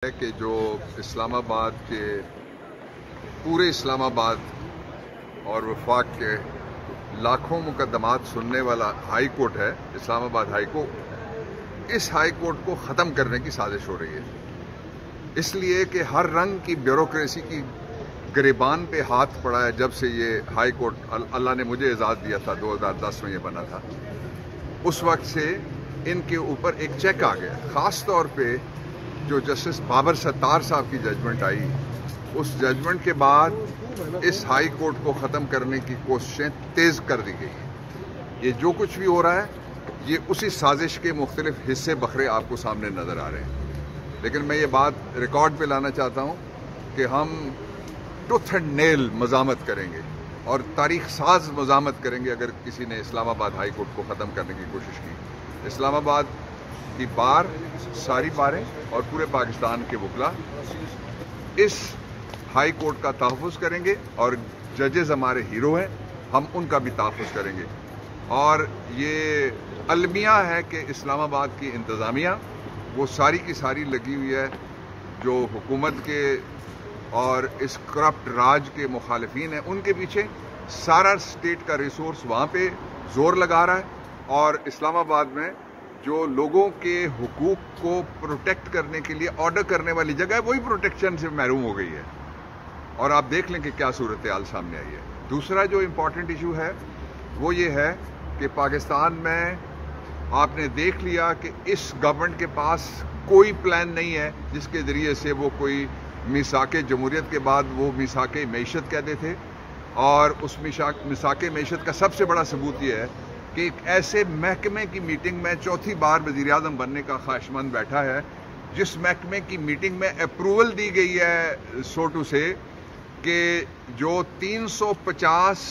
है कि जो इस्लामाबाद के पूरे इस्लामाबाद और वफाक के लाखों मुकदमात सुनने वाला हाई कोर्ट है, इस्लामाबाद हाई कोर्ट, इस हाई कोर्ट को ख़त्म करने की साजिश हो रही है। इसलिए कि हर रंग की ब्यूरोक्रेसी की गिरबान पे हाथ पड़ा है। जब से ये हाई कोर्ट अल्लाह ने मुझे इजाज़त दिया था, 2010 में ये बना था, उस वक्त से इनके ऊपर एक चेक आ गया। ख़ास तौर पे जो जस्टिस बाबर सत्तार साहब की जजमेंट आई, उस जजमेंट के बाद इस हाई कोर्ट को ख़त्म करने की कोशिशें तेज़ कर दी गई हैं। ये जो कुछ भी हो रहा है, ये उसी साजिश के मुख्तलिफ हिस्से बखरे आपको सामने नज़र आ रहे हैं। लेकिन मैं ये बात रिकॉर्ड पे लाना चाहता हूँ कि हम टूथ एंड नेल मज़ामत करेंगे और तारीख साज मज़ामत करेंगे अगर किसी ने इस्लामाबाद हाई कोर्ट को ख़त्म करने की कोशिश की। इस्लामाबाद की बार, सारी बारें और पूरे पाकिस्तान के वकला इस हाई कोर्ट का तहफ़्फ़ुज़ करेंगे और जजेस हमारे हीरो हैं, हम उनका भी तहफ़्फ़ुज़ करेंगे। और ये अलमिया है कि इस्लामाबाद की इंतज़ामिया वो सारी की सारी लगी हुई है जो हुकूमत के और इस करप्ट राज के मुखालिफिन हैं, उनके पीछे सारा स्टेट का रिसोर्स वहाँ पे जोर लगा रहा है। और इस्लामाबाद में जो लोगों के हुकूक को प्रोटेक्ट करने के लिए ऑर्डर करने वाली जगह है, वही प्रोटेक्शन से महरूम हो गई है। और आप देख लें कि क्या सूरत हाल सामने आई है। दूसरा जो इम्पोर्टेंट इशू है वो ये है कि पाकिस्तान में आपने देख लिया कि इस गवर्नमेंट के पास कोई प्लान नहीं है जिसके ज़रिए से वो कोई मिसाके जमहूरियत के बाद वो मिसाके मैशत कहते थे। और उस मिसाके मैशत का सबसे बड़ा सबूत ये है कि एक ऐसे महकमे की मीटिंग में चौथी बार वज़ीर आज़म बनने का ख्वाहिशमंद बैठा है, जिस महकमे की मीटिंग में अप्रूवल दी गई है सोटू से कि जो 350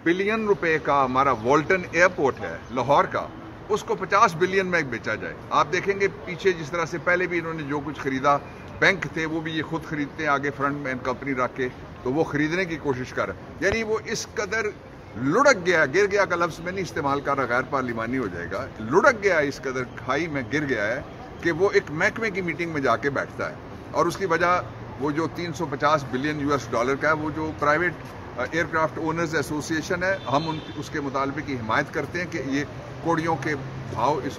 बिलियन रुपए का हमारा वॉल्टन एयरपोर्ट है लाहौर का, उसको 50 बिलियन में बेचा जाए। आप देखेंगे पीछे जिस तरह से पहले भी इन्होंने जो कुछ खरीदा, बैंक थे वो भी ये खुद खरीदते हैं आगे फ्रंट में कंपनी रख के, तो वो खरीदने की कोशिश कर रहे हैं। यानी वो इस कदर लुढ़क गया, गिर गया का लफ्ज़ में नहीं इस्तेमाल कर रहा, गैर पार्लिमानी हो जाएगा, लुढ़क गया, इस कदर खाई में गिर गया है कि वो एक महकमे की मीटिंग में जाके बैठता है। और उसकी वजह वो जो 350 बिलियन US डॉलर का है, वो जो प्राइवेट एयरक्राफ्ट ओनर्स एसोसिएशन है, हम उसके मुतालबे की हिमायत करते हैं कि ये कोड़ियों के भाव इस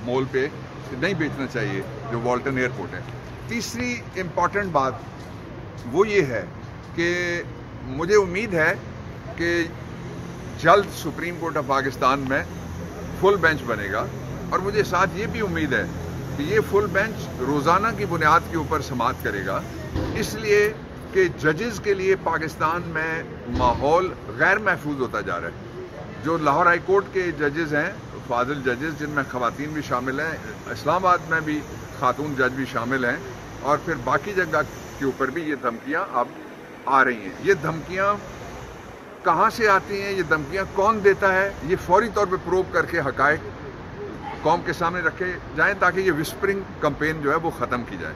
मोल पे नहीं बेचना चाहिए जो वॉल्टन एयरपोर्ट है। तीसरी इम्पॉर्टेंट बात वो ये है कि मुझे उम्मीद है कि जल्द सुप्रीम कोर्ट ऑफ पाकिस्तान में फुल बेंच बनेगा। और मुझे साथ ये भी उम्मीद है कि ये फुल बेंच रोज़ाना की बुनियाद के ऊपर समाअत करेगा, इसलिए कि जजेस के लिए पाकिस्तान में माहौल गैर महफूज होता जा रहा है। जो लाहौर हाई कोर्ट के जजेस हैं, फाजिल जजेस, जिनमें ख़वातीन भी शामिल हैं, इस्लामाबाद में भी खातून जज भी शामिल हैं, और फिर बाकी जगह के ऊपर भी ये धमकियाँ अब आ रही हैं। ये धमकियाँ कहाँ से आती हैं, ये धमकियाँ कौन देता है, ये फौरी तौर पे प्रूव करके हक़ाइक़ कौम के सामने रखे जाएं ताकि ये विस्परिंग कैंपेन जो है वो ख़त्म की जाए।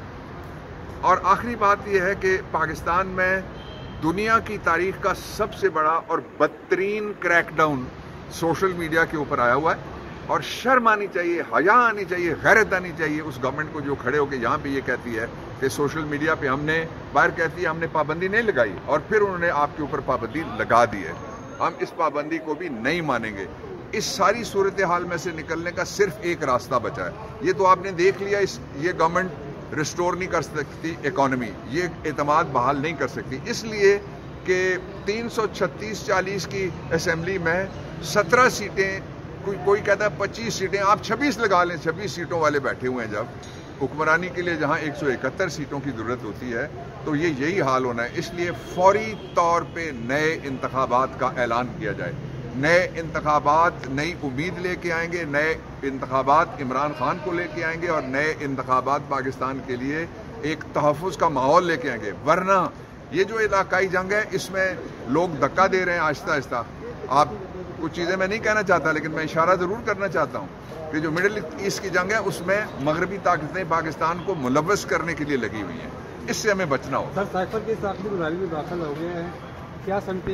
और आखिरी बात यह है कि पाकिस्तान में दुनिया की तारीख का सबसे बड़ा और बदतरीन क्रैकडाउन सोशल मीडिया के ऊपर आया हुआ है। और शर्म आनी चाहिए, हया आनी चाहिए, गैरत आनी चाहिए उस गवर्नमेंट को जो खड़े होकर यहाँ पे ये कहती है कि सोशल मीडिया पे हमने, बाहर कहती है हमने पाबंदी नहीं लगाई, और फिर उन्होंने आपके ऊपर पाबंदी लगा दी है। हम इस पाबंदी को भी नहीं मानेंगे। इस सारी सूरत हाल में से निकलने का सिर्फ एक रास्ता बचा है। ये तो आपने देख लिया, ये गवर्नमेंट रिस्टोर नहीं कर सकती इकॉनमी, ये एतमाद बहाल नहीं कर सकती, इसलिए कि 336-40 की असेंबली में 17 सीटें, कोई कहता है 25 सीटें, आप 26 लगा लें, 26 सीटों वाले बैठे हुए हैं जब हुक्मरानी के लिए, जहां 171 सीटों की ज़रूरत होती है, तो ये यही हाल होना है। इसलिए फौरी तौर पे नए इंतखाबात का ऐलान किया जाए। नए इंतखाबात नई उम्मीद लेके आएंगे, नए इंतखाबात इमरान खान को लेके आएंगे, और नए इंतखाबात पाकिस्तान के लिए एक तहफ़्फ़ुज़ का माहौल लेके आएंगे। वरना ये जो इलाकाई जंग है, इसमें लोग धक्का दे रहे हैं आहिस्ता आहिस्ता। आप कुछ चीज़ें मैं नहीं कहना चाहता, लेकिन मैं इशारा ज़रूर करना चाहता हूँ कि जो मिडिल ईस्ट की जंग है उसमें मगरबी ताकतें पाकिस्तान को मुलव्वस करने के लिए लगी हुई हैं। इससे हमें बचना होगा। सर, साइफर के आखिरी बुराई में दाखिल हो गए हैं, क्या समझते हैं?